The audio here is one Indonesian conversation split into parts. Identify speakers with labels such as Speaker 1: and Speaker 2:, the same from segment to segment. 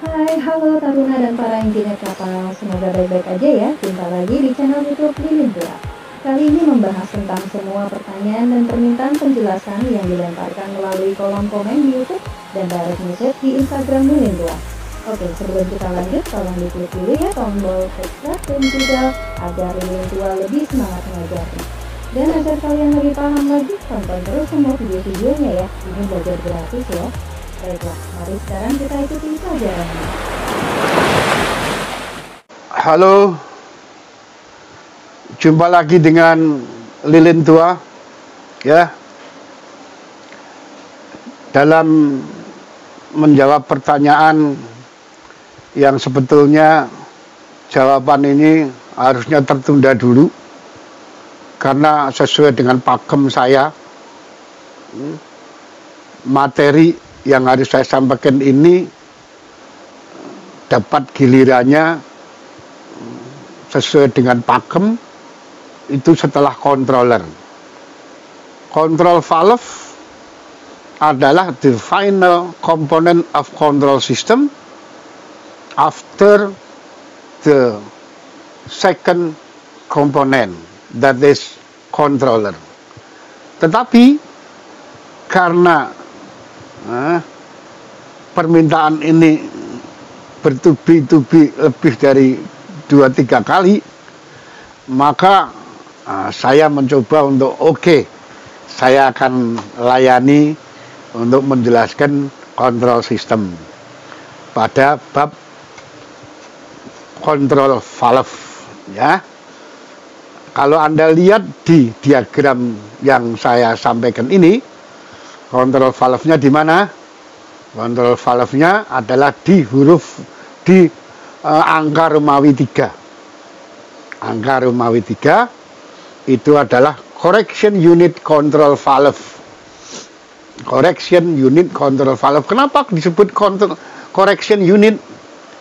Speaker 1: Hai, halo Taruna dan para engineer kapal. Semoga baik-baik aja ya. Jumpa lagi di channel YouTube Lilin Tua. Kali ini membahas tentang semua pertanyaan dan permintaan penjelasan yang dilemparkan melalui kolom komen di YouTube dan direct message di Instagram Lilin Tua. Oke, sebelum kita lanjut, tolong diklik dulu ya tombol subscribe dan juga agar Lilin Tua lebih semangat mengajarnya. Dan agar kalian lebih paham lagi, tonton terus semua video-videonya ya. Ini belajar gratis loh. Baiklah, mari sekarang kita ikuti pelajarannya.
Speaker 2: Halo, jumpa lagi dengan Lilin Tua ya. Dalam menjawab pertanyaan yang sebetulnya jawaban ini harusnya tertunda dulu karena sesuai dengan pakem saya, materi yang harus saya sampaikan ini dapat gilirannya sesuai dengan pakem itu setelah controller. Control valve adalah the final component of control system after the second component, that is controller. Tetapi karena permintaan ini bertubi-tubi lebih dari 2-3 kali, maka saya mencoba untuk saya akan layani untuk menjelaskan kontrol sistem pada bab kontrol valve ya. Kalau Anda lihat di diagram yang saya sampaikan ini, kontrol valve-nya di mana? Kontrol valve-nya adalah di angka Romawi 3. Angka Romawi 3 itu adalah correction unit control valve. Correction unit control valve. Kenapa disebut correction unit?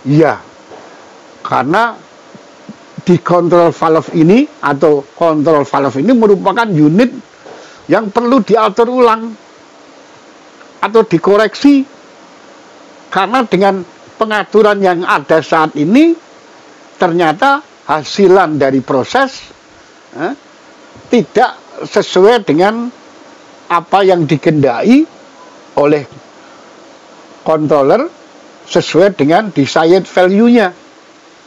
Speaker 2: Ya, karena di control valve ini atau control valve ini merupakan unit yang perlu diatur ulang atau dikoreksi, karena dengan pengaturan yang ada saat ini ternyata hasilan dari proses tidak sesuai dengan apa yang dikehendaki oleh controller, sesuai dengan desired value-nya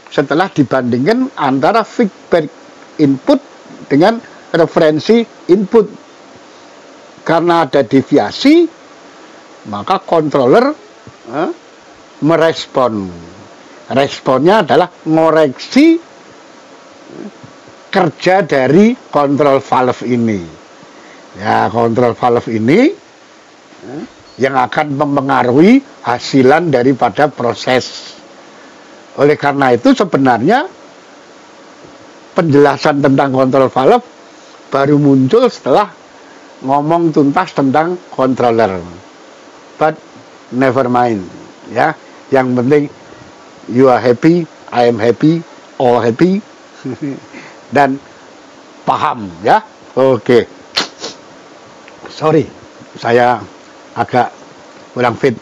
Speaker 2: setelah dibandingkan antara feedback input dengan referensi input. Karena ada deviasi, maka controller merespon. Responnya adalah ngoreksi kerja dari kontrol valve ini. Ya, kontrol valve ini yang akan mempengaruhi hasilan daripada proses. Oleh karena itu sebenarnya penjelasan tentang kontrol valve baru muncul setelah ngomong tuntas tentang controller. But never mind ya. Yang penting you are happy, I am happy, all happy dan paham ya. Oke. Sorry, saya agak kurang fit.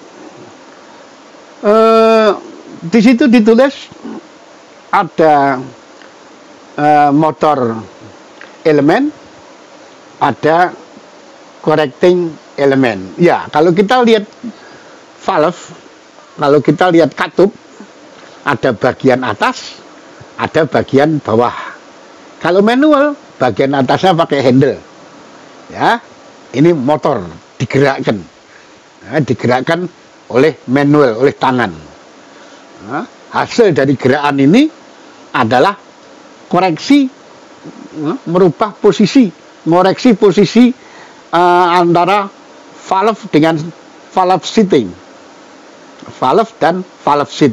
Speaker 2: Di situ ditulis ada motor elemen, ada correcting elemen. Ya, kalau kita lihat valve, kalau kita lihat katup, ada bagian atas, ada bagian bawah. Kalau manual, bagian atasnya pakai handle. Ya, ini motor digerakkan, digerakkan oleh manual, oleh tangan. Hasil dari gerakan ini adalah koreksi, merubah posisi, ngoreksi posisi antara valve dengan valve seating, valve dan valve seat.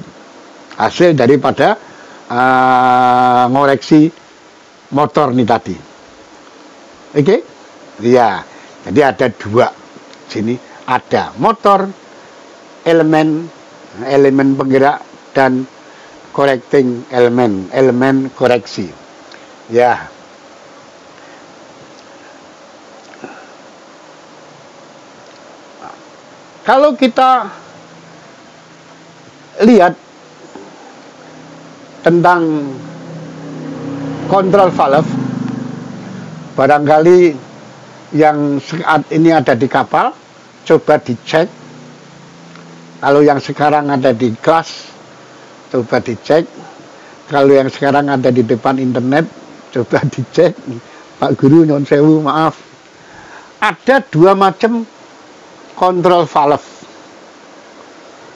Speaker 2: Hasil daripada ngoreksi motor nih tadi. Oke? Ya, jadi ada dua. Sini ada motor, elemen penggerak, dan correcting elemen koreksi. Ya. Kalau kita lihat tentang kontrol valve, barangkali yang saat ini ada di kapal, coba dicek. Kalau yang sekarang ada di kelas, coba dicek. Kalau yang sekarang ada di depan internet, coba dicek. Pak Guru, nyuwun sewu, maaf. Ada dua macam kontrol valve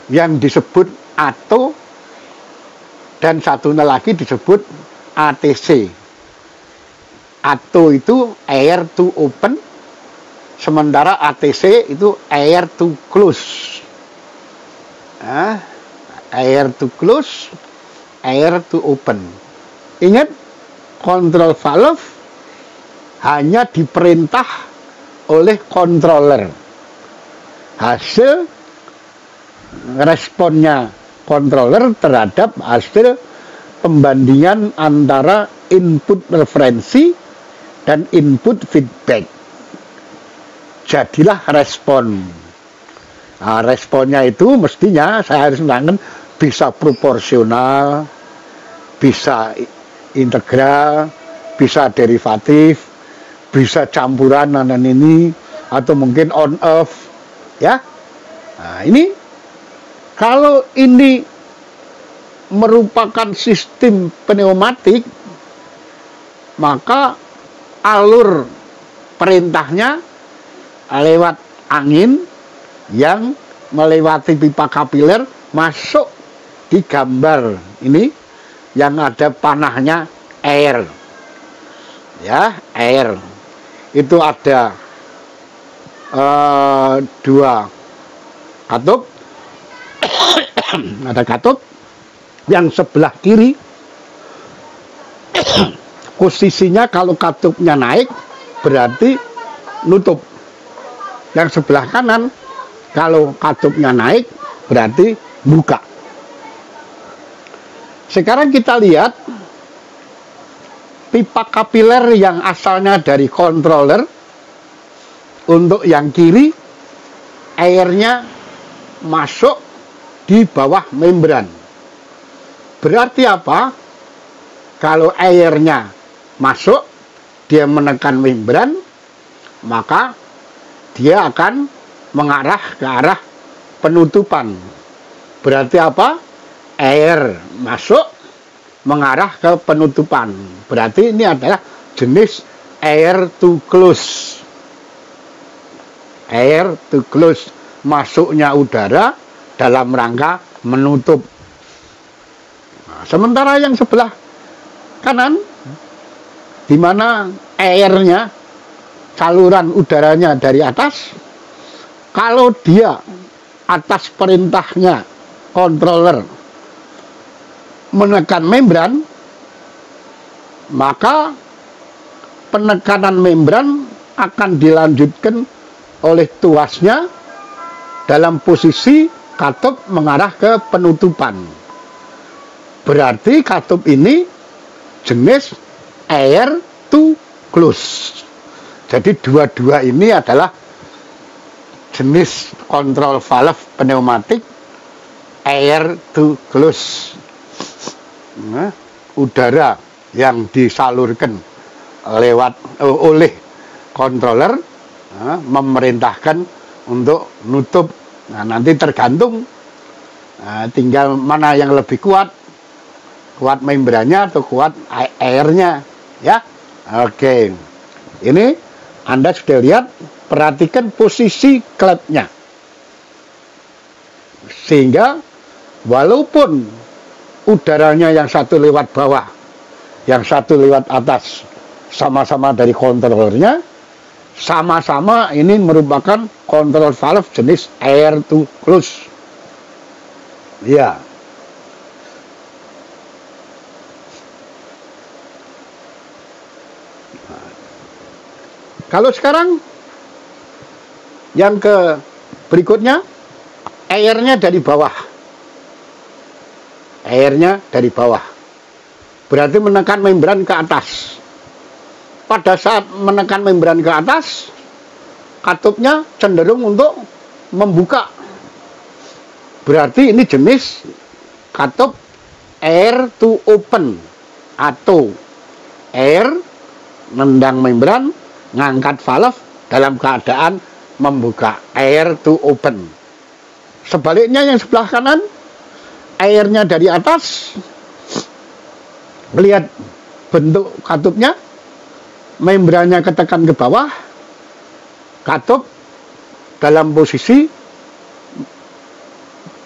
Speaker 2: yang disebut ATO dan satunya lagi disebut ATC. ATO itu air to open, sementara ATC itu air to close. Air to close, air to open. Ingat, kontrol valve hanya diperintah oleh controller. Hasil responnya controller terhadap hasil pembandingan antara input referensi dan input feedback. Jadilah respon. Nah, responnya itu mestinya saya harus menangkan bisa proporsional, bisa integral, bisa derivatif, bisa campuran dan ini, atau mungkin on off, ya. Nah, ini kalau ini merupakan sistem pneumatik, maka alur perintahnya lewat angin yang melewati pipa kapiler masuk di gambar ini yang ada panahnya air, ya, air itu ada dua katup. Ada katup yang sebelah kiri posisinya kalau katupnya naik berarti nutup, yang sebelah kanan kalau katupnya naik berarti buka. Sekarang kita lihat pipa kapiler yang asalnya dari controller. Untuk yang kiri, airnya masuk di bawah membran. Berarti apa? Kalau airnya masuk, dia menekan membran, maka dia akan mengarah ke arah penutupan. Berarti apa? Air masuk, mengarah ke penutupan. Berarti ini adalah jenis air to close. Air to close, masuknya udara dalam rangka menutup. Nah, sementara yang sebelah kanan, di mana airnya, saluran udaranya dari atas, kalau dia atas perintahnya controller menekan membran, maka penekanan membran akan dilanjutkan oleh tuasnya dalam posisi katup mengarah ke penutupan. Berarti katup ini jenis air to close. Jadi dua-dua ini adalah jenis kontrol valve pneumatik air to close. Nah, udara yang disalurkan oleh controller memerintahkan untuk nutup. Nah, nanti tergantung tinggal mana yang lebih kuat membrannya atau kuat airnya, ya. Oke, ini Anda sudah lihat, perhatikan posisi klepnya, sehingga walaupun udaranya yang satu lewat bawah, yang satu lewat atas, sama-sama dari kontrolernya, sama-sama ini merupakan kontrol valve jenis air to close. Ya. Kalau sekarang yang ke berikutnya, airnya dari bawah. Airnya dari bawah. Berarti menekan membran ke atas. Pada saat menekan membran ke atas, katupnya cenderung untuk membuka. Berarti ini jenis katup air to open, atau air nendang membran, ngangkat valve dalam keadaan membuka, air to open. Sebaliknya yang sebelah kanan, airnya dari atas, melihat bentuk katupnya, membrannya ketekan ke bawah, katup dalam posisi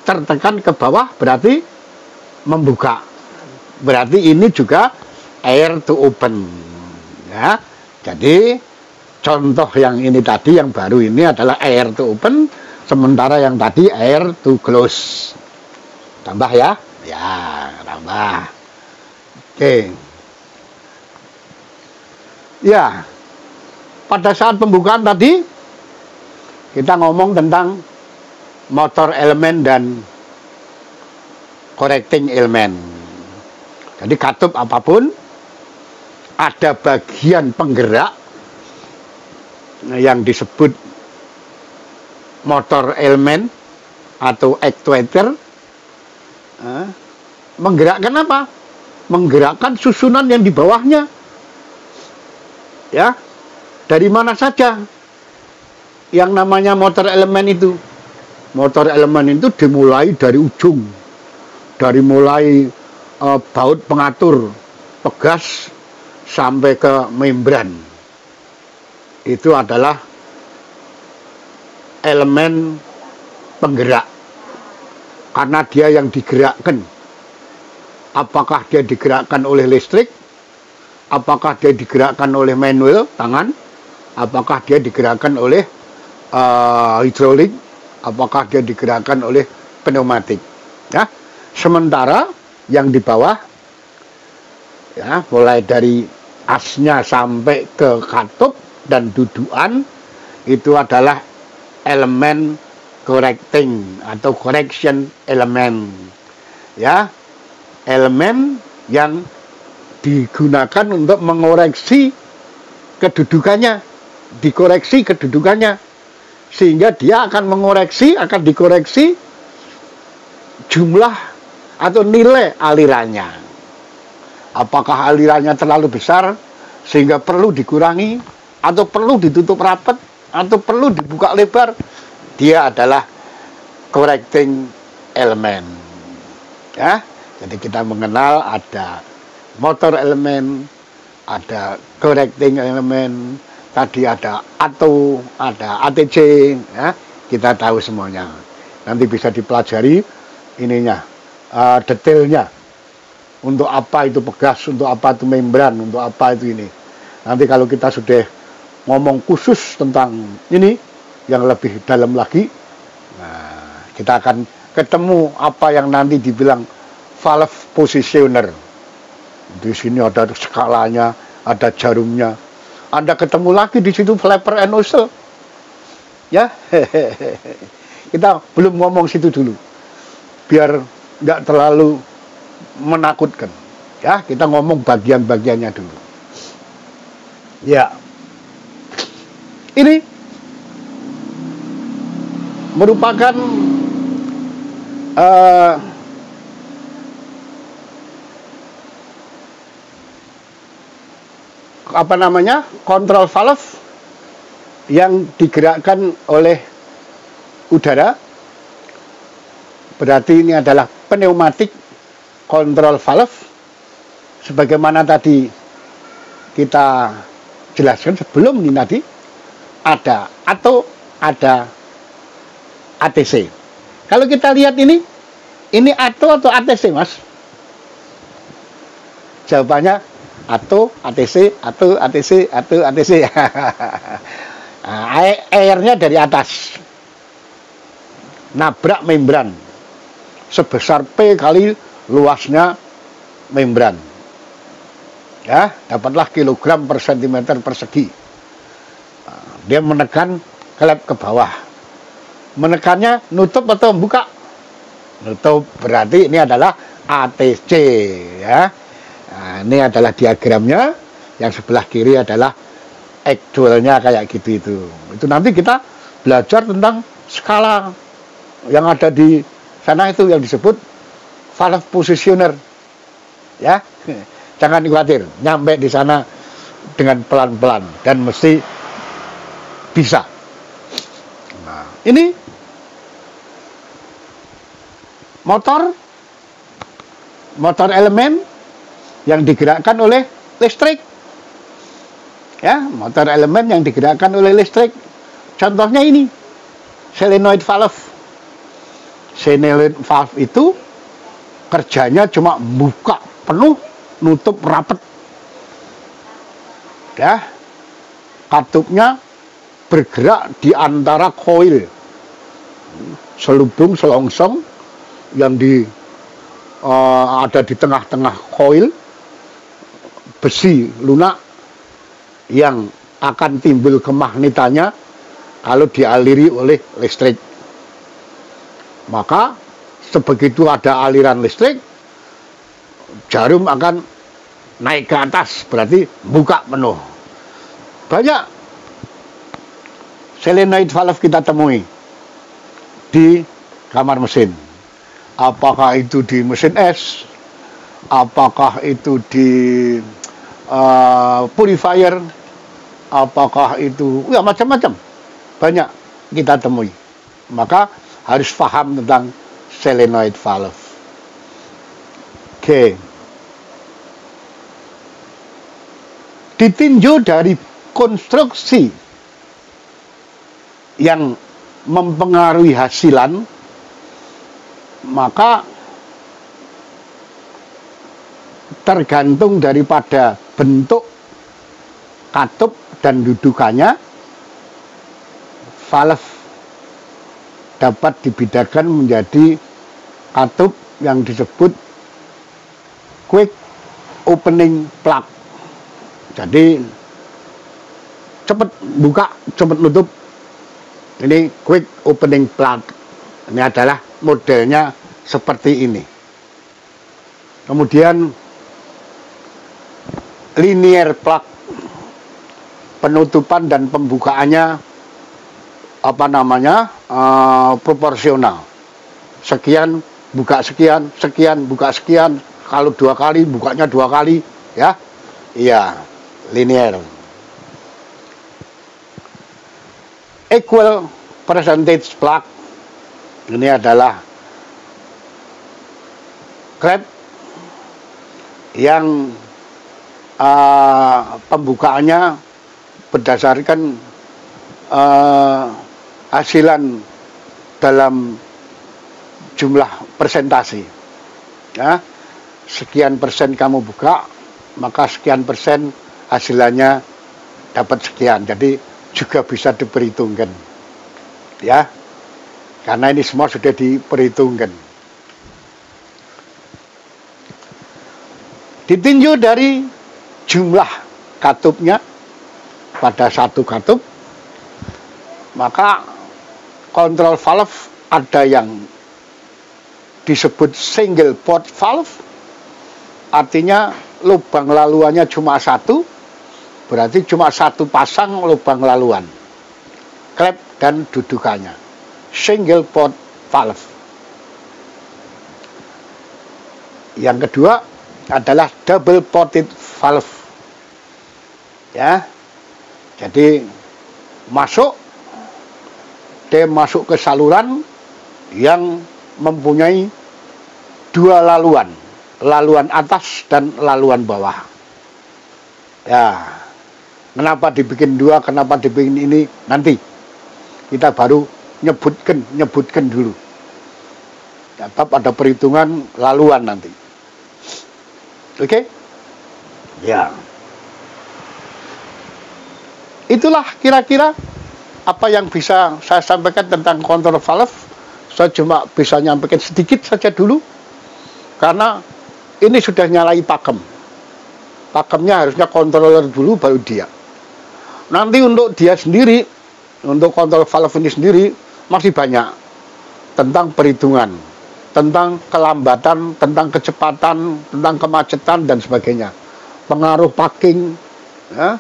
Speaker 2: tertekan ke bawah berarti membuka. Berarti ini juga air to open. Ya. Jadi contoh yang ini tadi, yang baru ini adalah air to open, sementara yang tadi air to close. Tambah ya? Ya, tambah. Oke. Ya. Pada saat pembukaan tadi kita ngomong tentang motor elemen dan correcting elemen. Jadi katup apapun ada bagian penggerak yang disebut motor elemen atau actuator. Menggerakkan apa? Menggerakkan susunan yang di bawahnya. Ya. Dari mana saja yang namanya motor elemen itu? Motor elemen itu dimulai dari ujung, dari mulai baut pengatur pegas sampai ke membran. Itu adalah elemen penggerak, karena dia yang digerakkan. Apakah dia digerakkan oleh listrik, apakah dia digerakkan oleh manual tangan, apakah dia digerakkan oleh hidrolik, apakah dia digerakkan oleh pneumatik. Ya. Sementara yang di bawah, ya, mulai dari asnya sampai ke katup dan dudukan, itu adalah elemen correcting atau correction elemen. Ya, elemen yang digunakan untuk mengoreksi kedudukannya, dikoreksi kedudukannya, sehingga dia akan mengoreksi, akan dikoreksi jumlah atau nilai alirannya. Apakah alirannya terlalu besar sehingga perlu dikurangi, atau perlu ditutup rapat, atau perlu dibuka lebar? Dia adalah correcting elemen. Ya, jadi kita mengenal ada motor elemen, ada correcting elemen, tadi ada ATO, ada ATC, ya, kita tahu semuanya. Nanti bisa dipelajari ininya, detailnya. Untuk apa itu pegas, untuk apa itu membran, untuk apa itu ini. Nanti kalau kita sudah ngomong khusus tentang ini, yang lebih dalam lagi, nah, kita akan ketemu apa yang nanti dibilang valve positioner. Di sini ada skalanya, ada jarumnya. Anda ketemu lagi di situ flapper and nozzle. Ya, kita belum ngomong situ dulu, biar nggak terlalu menakutkan. Ya, kita ngomong bagian-bagiannya dulu. Ya, ini merupakan kontrol valve yang digerakkan oleh udara. Berarti ini adalah pneumatik kontrol valve, sebagaimana tadi kita jelaskan sebelum ini tadi, ada atau ada ATC. Kalau kita lihat ini atau ATC, Mas? Jawabannya atau ATC, atau ATC, atau ATC. Nah, airnya dari atas nabrak membran sebesar P kali luasnya membran. Ya, dapatlah kilogram per sentimeter persegi. Dia menekan klep ke bawah. Menekannya nutup atau membuka? Nutup, berarti ini adalah ATC, ya. Nah, ini adalah diagramnya. Yang sebelah kiri adalah actualnya kayak gitu itu. Itu nanti kita belajar tentang skala yang ada di sana, itu yang disebut valve positioner. Ya, jangan khawatir, nyampe di sana dengan pelan-pelan dan mesti bisa. Nah, ini motor elemen yang digerakkan oleh listrik. Ya, motor elemen yang digerakkan oleh listrik. Contohnya ini, solenoid valve. Solenoid valve itu kerjanya cuma buka penuh, nutup rapet. Ya, katupnya bergerak di antara koil, selubung selongsong yang ada di tengah-tengah koil, besi lunak yang akan timbul kemagnetannya kalau dialiri oleh listrik. Maka sebegitu ada aliran listrik, jarum akan naik ke atas, berarti buka penuh. Banyak solenoid valve kita temui di kamar mesin. Apakah itu di mesin es, apakah itu di purifier, apakah itu ya macam-macam, banyak kita temui. Maka harus paham tentang solenoid valve. Oke. Ditinjau dari konstruksi yang mempengaruhi hasilan, maka tergantung daripada bentuk katup dan dudukannya, valve dapat dibedakan menjadi katup yang disebut quick opening plug. Jadi cepat buka, cepat nutup. Ini quick opening plug. Ini adalah modelnya seperti ini. Kemudian linear plug, penutupan dan pembukaannya proporsional. Sekian buka sekian, sekian buka sekian. Kalau 2 kali bukanya 2 kali, ya. Iya, linear. Equal percentage plug. Ini adalah klep yang pembukaannya berdasarkan hasilan dalam jumlah persentase. Ya, sekian persen kamu buka, maka sekian persen hasilannya dapat sekian. Jadi juga bisa diperhitungkan. Ya, karena ini semua sudah diperhitungkan. Ditinjau dari jumlah katupnya pada satu katup, maka kontrol valve ada yang disebut single port valve, artinya lubang laluannya cuma satu, berarti cuma satu pasang lubang laluan, klep dan dudukannya. Single port valve. Yang kedua adalah double ported valve. Ya, jadi dia masuk ke saluran yang mempunyai 2 laluan, laluan atas dan laluan bawah. Ya, kenapa dibikin 2, kenapa dibikin ini, nanti kita baru nyebutkan dulu. Tetap ada perhitungan laluan nanti. Oke? Ya. Itulah kira-kira apa yang bisa saya sampaikan tentang kontrol valve. Saya cuma bisa nyampaikan sedikit saja dulu, karena ini sudah nyalai pakem. Pakemnya harusnya controller dulu, baru dia. Nanti untuk dia sendiri, untuk kontrol valve ini sendiri, masih banyak tentang perhitungan, tentang kelambatan, tentang kecepatan, tentang kemacetan, dan sebagainya. Pengaruh packing, ya,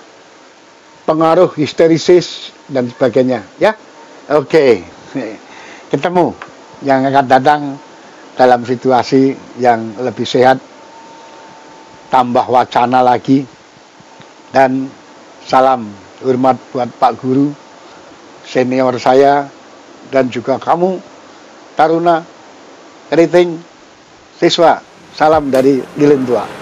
Speaker 2: pengaruh histerisis, dan sebagainya. Ya, oke. Ketemu yang akan datang dalam situasi yang lebih sehat, tambah wacana lagi, dan salam hormat buat Pak Guru, senior saya, dan juga kamu, Taruna, Keriting, siswa, salam dari Lilin Tua.